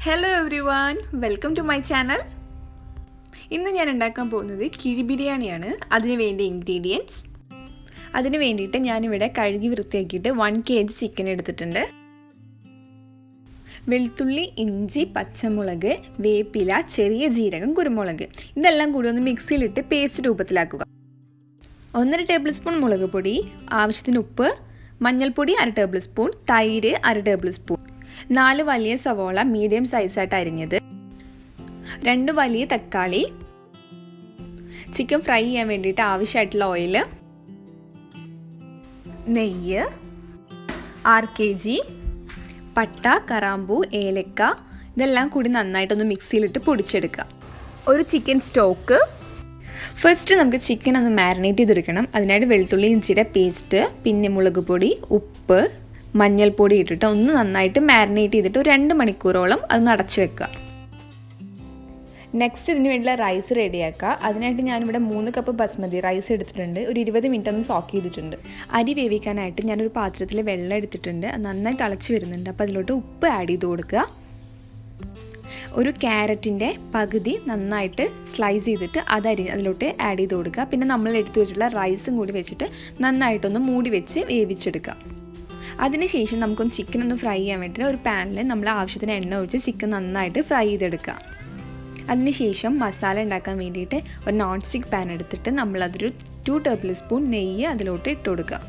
Hello everyone, welcome to my channel. ഇന്ന് ഞാൻ ഉണ്ടാക്കാൻ പോകുന്നത് കിഴി ബിരിയാണിയാണ്. അതിനു വേണ്ടി ഇൻഗ്രീഡിയൻസ്. അതിനു വേണ്ടിയിട്ട് ഞാൻ ഇവിടെ കഴുകി വൃത്തിയാക്കിയിട്ട് 1 kg ചിക്കൻ എടുത്തിട്ടുണ്ട്. വെളുത്തുള്ളി, ഇഞ്ചി, പച്ചമുളക്, വേപ്പില, ചെറിയ ജീരകം, കുരുമുളക് ഇതെല്ലാം കൂടി ഒന്ന് മിക്സിയിലിട്ട് പേസ്റ്റ് രൂപത്തിലാക്കുക. 1.5 ടേബിൾ സ്പൂൺ മുളക് പൊടി, ആവശ്യത്തിന് ഉപ്പ്, മഞ്ഞൾപ്പൊടി 1 ടേബിൾ സ്പൂൺ, തൈര് 1 ടേബിൾ സ്പൂൺ, 4 വലിയ സവോള മീഡിയം സൈസായിട്ട് അരിഞ്ഞത്, 2 വലിയ തക്കാളി, ചിക്കൻ ഫ്രൈ ചെയ്യാൻ വേണ്ടിയിട്ട് ആവശ്യമായിട്ടുള്ള ഓയിൽ, നെയ്യ്, 6 kg, പട്ട, കറാമ്പൂ, ഏലക്ക ഇതെല്ലാം കൂടി നന്നായിട്ടൊന്ന് മിക്സിയിലിട്ട് പൊടിച്ചെടുക്കുക. ഒരു ചിക്കൻ സ്റ്റോക്ക്. ഫസ്റ്റ് നമുക്ക് ചിക്കൻ ഒന്ന് മാരിനേറ്റ് ചെയ്തെടുക്കണം. അതിനായിട്ട് വെളുത്തുള്ളി ഇഞ്ചിയുടെ പേസ്റ്റ്, പിന്നെ മുളക് പൊടി, ഉപ്പ്, മഞ്ഞൾപ്പൊടി ഇട്ടിട്ട് ഒന്ന് നന്നായിട്ട് മാരിനേറ്റ് ചെയ്തിട്ട് ഒരു 2 മണിക്കൂറോളം അത് അടച്ചു വെക്കുക. നെക്സ്റ്റ് ഇതിന് വേണ്ടിയുള്ള റൈസ് റെഡിയാക്കുക. അതിനായിട്ട് ഞാനിവിടെ 3 കപ്പ് ബസ്മതി റൈസ് എടുത്തിട്ടുണ്ട്. ഒരു 20 മിനിറ്റ് ഒന്ന് സോക്ക് ചെയ്തിട്ടുണ്ട്. അരി വേവിക്കാനായിട്ട് ഞാനൊരു പാത്രത്തിൽ വെള്ളം എടുത്തിട്ടുണ്ട്. അത് നന്നായി തിളച്ച് വരുന്നുണ്ട്. അപ്പോൾ അതിലോട്ട് ഉപ്പ് ആഡ് ചെയ്ത് കൊടുക്കുക. ഒരു ക്യാരറ്റിൻ്റെ പകുതി നന്നായിട്ട് സ്ലൈസ് ചെയ്തിട്ട് അതിലോട്ട് ആഡ് ചെയ്ത് കൊടുക്കുക. പിന്നെ നമ്മൾ എടുത്തു വെച്ചിട്ടുള്ള റൈസും കൂടി വെച്ചിട്ട് നന്നായിട്ടൊന്ന് മൂടി വെച്ച് വേവിച്ചെടുക്കുക. അതിനുശേഷം നമുക്കൊന്ന് ചിക്കൻ ഒന്ന് ഫ്രൈ ചെയ്യാൻ വേണ്ടിയിട്ട് ഒരു പാനിൽ നമ്മൾ ആവശ്യത്തിന് എണ്ണ ഒഴിച്ച് ചിക്കൻ നന്നായിട്ട് ഫ്രൈ ചെയ്തെടുക്കുക. അതിനുശേഷം മസാല ഉണ്ടാക്കാൻ വേണ്ടിയിട്ട് ഒരു നോൺ സ്റ്റിക്ക് പാൻ എടുത്തിട്ട് നമ്മളതൊരു 2 ടേബിൾ സ്പൂൺ നെയ്യ് അതിലോട്ട് ഇട്ട് കൊടുക്കുക.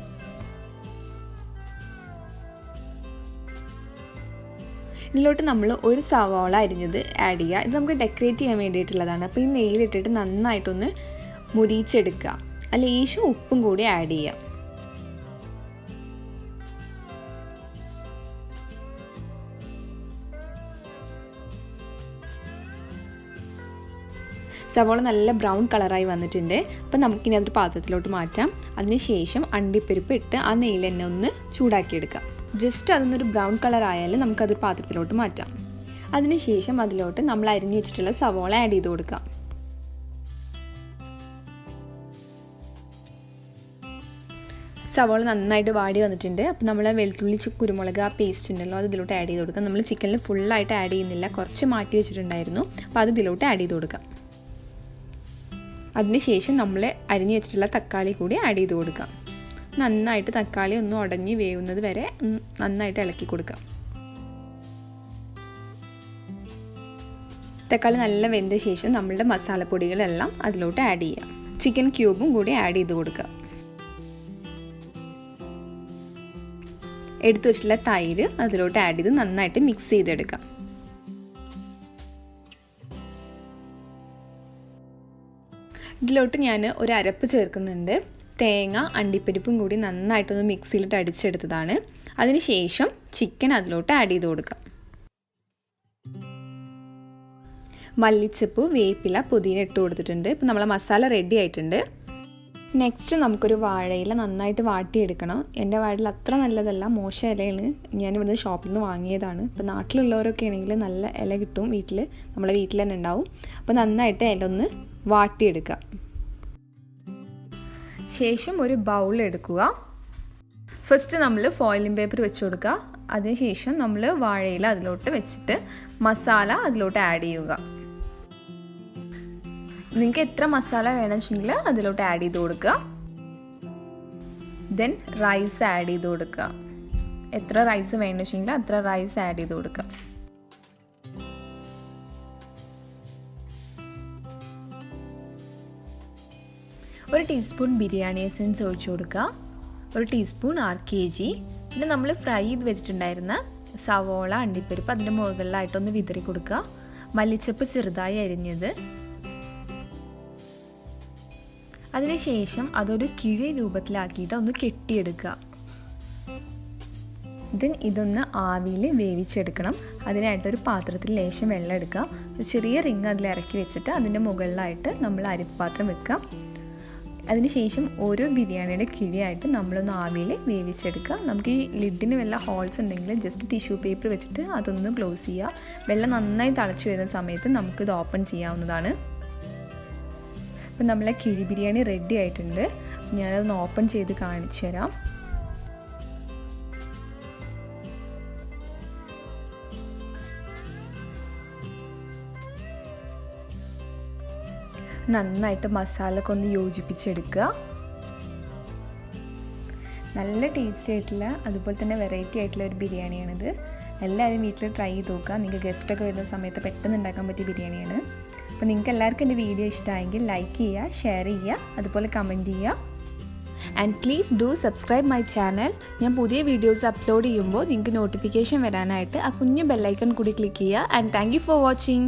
ഇതിലോട്ട് നമ്മൾ ഒരു സവാള അരിഞ്ഞത് ആഡ് ചെയ്യുക. ഇത് നമുക്ക് ഡെക്കറേറ്റ് ചെയ്യാൻ വേണ്ടിയിട്ടുള്ളതാണ്. അപ്പോൾ ഈ നെയ്യിലിട്ടിട്ട് നന്നായിട്ടൊന്ന് മുരിച്ചെടുക്കുക. ലേശം ഉപ്പും കൂടി ആഡ് ചെയ്യുക. സവോള നല്ല ബ്രൗൺ കളറായി വന്നിട്ടുണ്ട്. അപ്പം നമുക്കിനി അതൊരു പാത്രത്തിലോട്ട് മാറ്റാം. അതിനുശേഷം അണ്ടിപ്പരിപ്പ് ഇട്ട് ആ നെയ്യിൽ തന്നെ ഒന്ന് ചൂടാക്കിയെടുക്കാം. ജസ്റ്റ് അതൊന്നൊരു ബ്രൗൺ കളർ ആയാലും നമുക്കതൊരു പാത്രത്തിലോട്ട് മാറ്റാം. അതിനുശേഷം അതിലോട്ട് നമ്മൾ അരിഞ്ഞു വെച്ചിട്ടുള്ള സവോള ആഡ് ചെയ്ത് കൊടുക്കാം. സവോള നന്നായിട്ട് വാടി വന്നിട്ടുണ്ട്. അപ്പോൾ നമ്മൾ വെളുത്തുള്ളി കുരുമുളക് ആ പേസ്റ്റ് ഉണ്ടല്ലോ അത് ഇതിലോട്ട് ആഡ് ചെയ്ത് കൊടുക്കാം. നമ്മൾ ചിക്കനിൽ ഫുള്ളായിട്ട് ആഡ് ചെയ്യുന്നില്ല, കുറച്ച് മാറ്റി വെച്ചിട്ടുണ്ടായിരുന്നു. അപ്പോൾ അത് ഇതിലോട്ട് ആഡ് ചെയ്ത് കൊടുക്കാം. അതിനുശേഷം നമ്മൾ അരിഞ്ഞു വെച്ചിട്ടുള്ള തക്കാളി കൂടി ആഡ് ചെയ്ത് കൊടുക്കാം. നന്നായിട്ട് തക്കാളി ഒന്ന് ഉടഞ്ഞ് വേവുന്നത് വരെ നന്നായിട്ട് ഇളക്കി കൊടുക്കാം. തക്കാളി നല്ല വെന്ത ശേഷം നമ്മളുടെ മസാലപ്പൊടികളെല്ലാം അതിലോട്ട് ആഡ് ചെയ്യാം. ചിക്കൻ ക്യൂബും കൂടി ആഡ് ചെയ്ത് കൊടുക്കുക. എടുത്തു വെച്ചിട്ടുള്ള തൈര് അതിലോട്ട് ആഡ് ചെയ്ത് നന്നായിട്ട് മിക്സ് ചെയ്തെടുക്കാം. ഇതിലോട്ട് ഞാൻ ഒരു അരപ്പ് ചേർക്കുന്നുണ്ട്. തേങ്ങ, അണ്ടിപ്പരിപ്പും കൂടി നന്നായിട്ടൊന്ന് മിക്സിയിലിട്ട് അടിച്ചെടുത്തതാണ്. അതിനുശേഷം ചിക്കൻ അതിലോട്ട് ആഡ് ചെയ്ത് കൊടുക്കാം. മല്ലിച്ചപ്പ്, വേപ്പില, പുതിന ഇട്ട് കൊടുത്തിട്ടുണ്ട്. ഇപ്പം നമ്മളെ മസാല റെഡി ആയിട്ടുണ്ട്. നെക്സ്റ്റ് നമുക്കൊരു വാഴയില നന്നായിട്ട് വാട്ടിയെടുക്കണം. എൻ്റെ വാഴയില അത്ര നല്ലതല്ല, മോശം ഇലയാണ്. ഞാനിവിടുന്ന് ഷോപ്പിൽ നിന്ന് വാങ്ങിയതാണ്. ഇപ്പോൾ നാട്ടിലുള്ളവരൊക്കെ ആണെങ്കിൽ നല്ല ഇല കിട്ടും വീട്ടിൽ, നമ്മളെ വീട്ടിൽ തന്നെ ഉണ്ടാവും. അപ്പോൾ നന്നായിട്ട് ഇല ഒന്ന് വാട്ടിയെടുക്കുക. ശേഷം ഒരു ബൗൾ എടുക്കുക. ഫസ്റ്റ് നമ്മൾ ഫോയിലിംഗ് പേപ്പർ വെച്ച് കൊടുക്കുക. അതിനുശേഷം നമ്മൾ വാഴയില അതിലോട്ട് വെച്ചിട്ട് മസാല അതിലോട്ട് ആഡ് ചെയ്യുക. നിങ്ങൾക്ക് എത്ര മസാല വേണമെന്ന് വെച്ചെങ്കിൽ അതിലോട്ട് ആഡ് ചെയ്ത് കൊടുക്കുക. ദെൻ റൈസ് ആഡ് ചെയ്ത് കൊടുക്കുക. എത്ര റൈസ് വേണമെന്ന് വെച്ചെങ്കിൽ അത്ര റൈസ് ആഡ് ചെയ്ത് കൊടുക്കുക. ഒരു ടീസ്പൂൺ ബിരിയാണി എസൻസ് ഒഴിച്ചു കൊടുക്കുക. ഒരു ടീസ്പൂൺ 6 kg. പിന്നെ നമ്മൾ ഫ്രൈ ചെയ്ത് വെച്ചിട്ടുണ്ടായിരുന്ന സവോള, അണ്ടിപ്പരിപ്പ് അതിൻ്റെ മുകളിലായിട്ടൊന്ന് വിതറി കൊടുക്കുക. മല്ലിച്ചപ്പ് ചെറുതായി അരിഞ്ഞത്. അതിനുശേഷം അതൊരു കിഴി രൂപത്തിലാക്കിയിട്ട് ഒന്ന് കെട്ടിയെടുക്കുക. ഇതൊന്ന് ആവിയിൽ വേവിച്ചെടുക്കണം. അതിനായിട്ടൊരു പാത്രത്തിൽ ലേശം വെള്ളം എടുക്കുക. ഒരു ചെറിയ റിങ് അതിൽ ഇറക്കി വെച്ചിട്ട് അതിൻ്റെ മുകളിലായിട്ട് നമ്മൾ അരിപ്പാത്രം വെക്കുക. അതിനുശേഷം ഓരോ ബിരിയാണിയുടെ കിഴിയായിട്ട് നമ്മളൊന്ന് ആവിയിൽ വേവിച്ചെടുക്കുക. നമുക്ക് ഈ ലിഡിന് വല്ല ഹോൾസ് ഉണ്ടെങ്കിൽ ജസ്റ്റ് ടിഷ്യൂ പേപ്പർ വെച്ചിട്ട് അതൊന്ന് ക്ലോസ് ചെയ്യുക. വെള്ളം നന്നായി തിളച്ച് വരുന്ന സമയത്ത് നമുക്കിത് ഓപ്പൺ ചെയ്യാവുന്നതാണ്. അപ്പം നമ്മളെ കിഴി ബിരിയാണി റെഡി ആയിട്ടുണ്ട്. ഞാനതൊന്ന് ഓപ്പൺ ചെയ്ത് കാണിച്ചു തരാം. നന്നായിട്ട് മസാലയൊക്കെ ഒന്ന് യോജിപ്പിച്ചെടുക്കുക. നല്ല ടേസ്റ്റി ആയിട്ടുള്ള അതുപോലെ തന്നെ വെറൈറ്റി ആയിട്ടുള്ള ഒരു ബിരിയാണിയാണിത്. എല്ലാവരും വീട്ടിൽ ട്രൈ ചെയ്ത് നോക്കുക. നിങ്ങൾക്ക് ഗസ്റ്റൊക്കെ വരുന്ന സമയത്ത് പെട്ടെന്ന് ഉണ്ടാക്കാൻ പറ്റിയ ബിരിയാണിയാണ്. അപ്പോൾ നിങ്ങൾക്ക് എല്ലാവർക്കും എൻ്റെ വീഡിയോ ഇഷ്ടമായെങ്കിൽ ലൈക്ക് ചെയ്യുക, ഷെയർ ചെയ്യുക, അതുപോലെ കമൻറ്റ് ചെയ്യുക. And please do subscribe my channel. ഞാൻ പുതിയ വീഡിയോസ് അപ്ലോഡ് ചെയ്യുമ്പോൾ നിങ്ങൾക്ക് നോട്ടിഫിക്കേഷൻ വരാനായിട്ട് ആ കുഞ്ഞു ബെല്ലൈക്കൺ കൂടി ക്ലിക്ക് ചെയ്യുക. And thank you for watching.